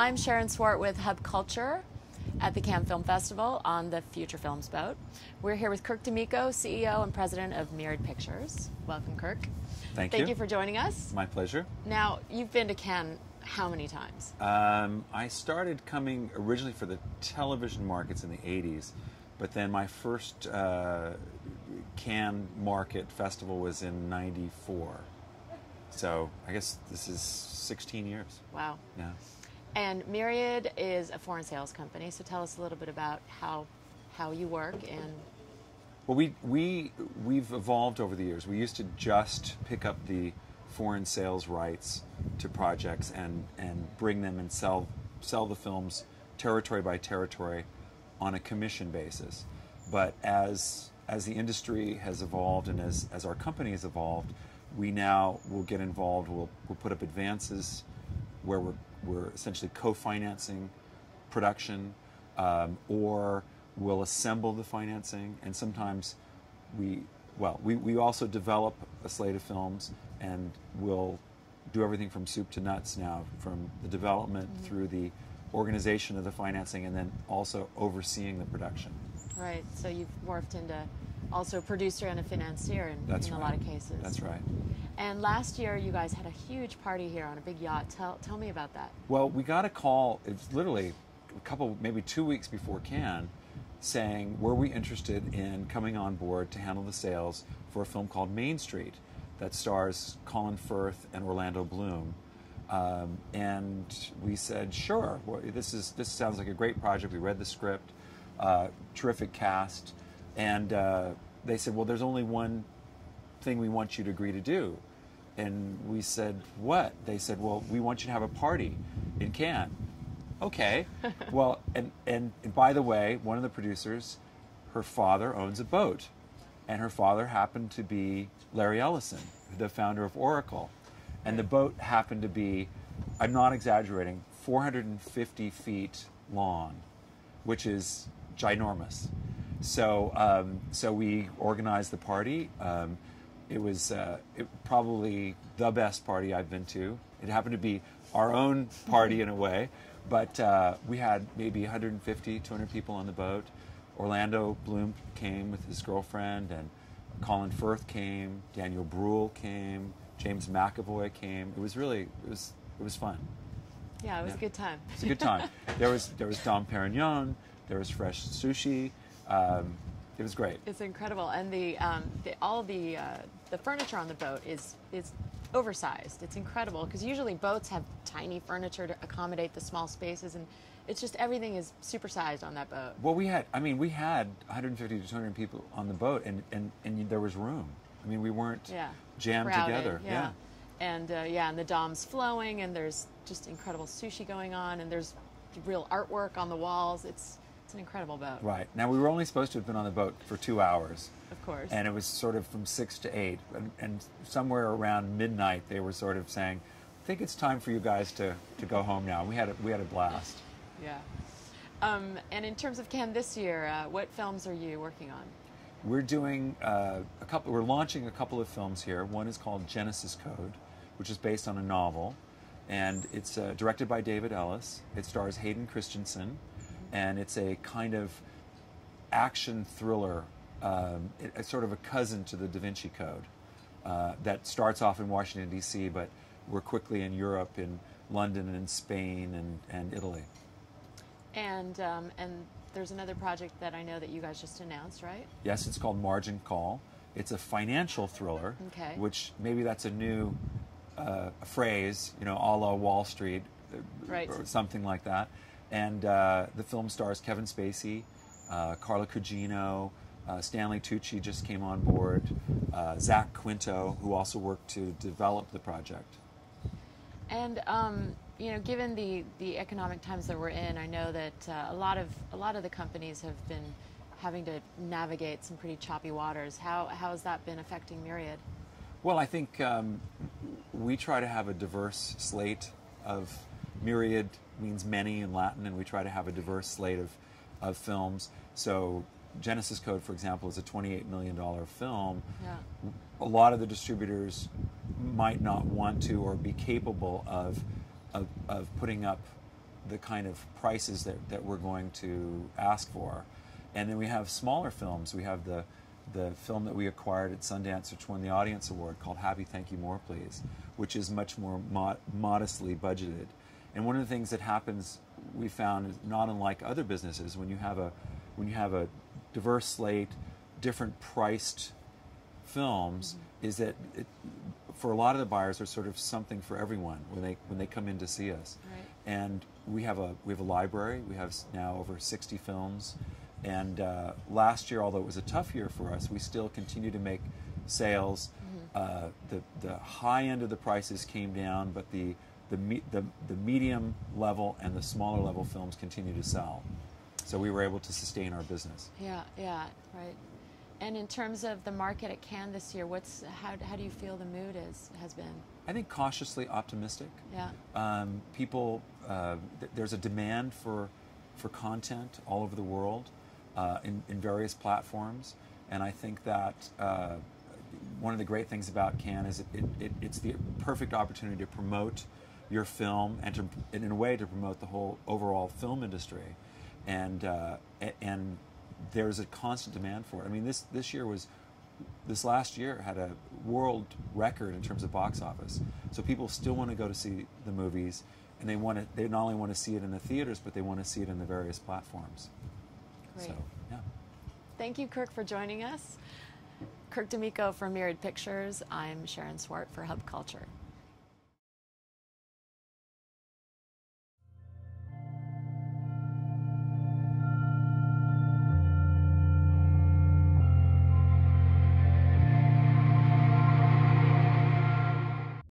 I'm Sharon Swart with Hub Culture at the Cannes Film Festival on the Future Films boat. We're here with Kirk D'Amico, CEO and President of Myriad Pictures. Welcome, Kirk. Thank you. Thank you for joining us. My pleasure. Now, you've been to Cannes how many times? I started coming originally for the television markets in the 80s, but then my first Cannes market festival was in 94. So I guess this is 16 years. Wow. Yeah. And Myriad is a foreign sales company, so tell us a little bit about how you work and... Well, we've evolved over the years. We used to just pick up the foreign sales rights to projects and bring them and sell the films territory by territory on a commission basis. But as the industry has evolved and as our company has evolved, we now will get involved. We'll put up advances where we're essentially co-financing production, or we'll assemble the financing, and sometimes we also develop a slate of films, and we'll do everything from soup to nuts now, from the development through the organization of the financing, and then also overseeing the production. Right, so you've morphed into also a producer and a financier in a lot of cases. That's right. And last year you guys had a huge party here on a big yacht. Tell me about that. Well, we got a call, it's literally maybe 2 weeks before Cannes, saying, were we interested in coming on board to handle the sales for a film called Main Street that stars Colin Firth and Orlando Bloom. And we said, sure, well, this sounds like a great project. We read the script, terrific cast, and they said, well, there's only one thing we want you to agree to do. And we said, what? They said, well, we want you to have a party in Cannes. Okay. Well, and by the way, one of the producers, her father owns a boat, and her father happened to be Larry Ellison, the founder of Oracle. And the boat happened to be, I'm not exaggerating, 450 feet long, which is ginormous. So, so we organized the party. It was probably the best party I've been to. It happened to be our own party in a way, but we had maybe 150, 200 people on the boat. Orlando Bloom came with his girlfriend, and Colin Firth came, Daniel Bruhl came, James McAvoy came. It was fun. Yeah, it was a good time. It was a good time. There was Dom Perignon, there was fresh sushi. It was great. It's incredible, and all the furniture on the boat is oversized. It's incredible because usually boats have tiny furniture to accommodate the small spaces, and it's just everything is supersized on that boat. Well, we had 150 to 200 people on the boat, and there was room. I mean, we weren't jammed crowded, together. Yeah. And and the dom's flowing, and there's just incredible sushi going on, and there's real artwork on the walls. It's an incredible boat. Right. Now, we were only supposed to have been on the boat for 2 hours. Of course. And it was sort of from 6 to 8. And somewhere around midnight, they were sort of saying, I think it's time for you guys to go home now. We had a blast. Yeah. And in terms of Cannes this year, what films are you working on? We're doing we're launching a couple of films here. One is called Genesis Code, which is based on a novel. And it's directed by David Ellis. It stars Hayden Christensen. And it's a kind of action thriller, it's sort of a cousin to the Da Vinci Code that starts off in Washington, D.C., but we're quickly in Europe, in London and in Spain and Italy. And there's another project that I know that you guys just announced, right? Yes, it's called Margin Call. It's a financial thriller, which maybe that's a new phrase, a la Wall Street, right, or something like that. And the film stars Kevin Spacey, Carla Cugino, Stanley Tucci just came on board, Zach Quinto, who also worked to develop the project. And given the economic times that we're in, I know that a lot of the companies have been having to navigate some pretty choppy waters. How has that been affecting Myriad? Well, I think we try to have a diverse slate of Myriad means many in Latin, and we try to have a diverse slate of films. So Genesis Code, for example, is a $28 million film. Yeah. A lot of the distributors might not want to or be capable of putting up the kind of prices that we're going to ask for. And then we have smaller films. We have the film that we acquired at Sundance, which won the Audience Award, called Happy Thank You More Please, which is much more modestly budgeted. And one of the things that happens, we found, is not unlike other businesses, when you have a diverse slate, different priced films, is that for a lot of the buyers, there's sort of something for everyone when they come in to see us. Right. And we have a library. We have now over 60 films. And last year, although it was a tough year for us, we still continue to make sales. The high end of the prices came down, but the medium level and the smaller level films continue to sell. So we were able to sustain our business. Yeah, right. And in terms of the market at Cannes this year, how do you feel the mood has been? I think cautiously optimistic. Yeah. People, there's a demand for content all over the world. In various platforms, and I think that one of the great things about Cannes is it's the perfect opportunity to promote your film and in a way to promote the whole overall film industry, and there's a constant demand for it. I mean, this last year had a world record in terms of box office, so people still want to go to see the movies, and they not only want to see it in the theaters, but they want to see it in the various platforms. Great. So, yeah. Thank you, Kirk, for joining us. Kirk D'Amico for Myriad Pictures. I'm Sharon Swart for Hub Culture.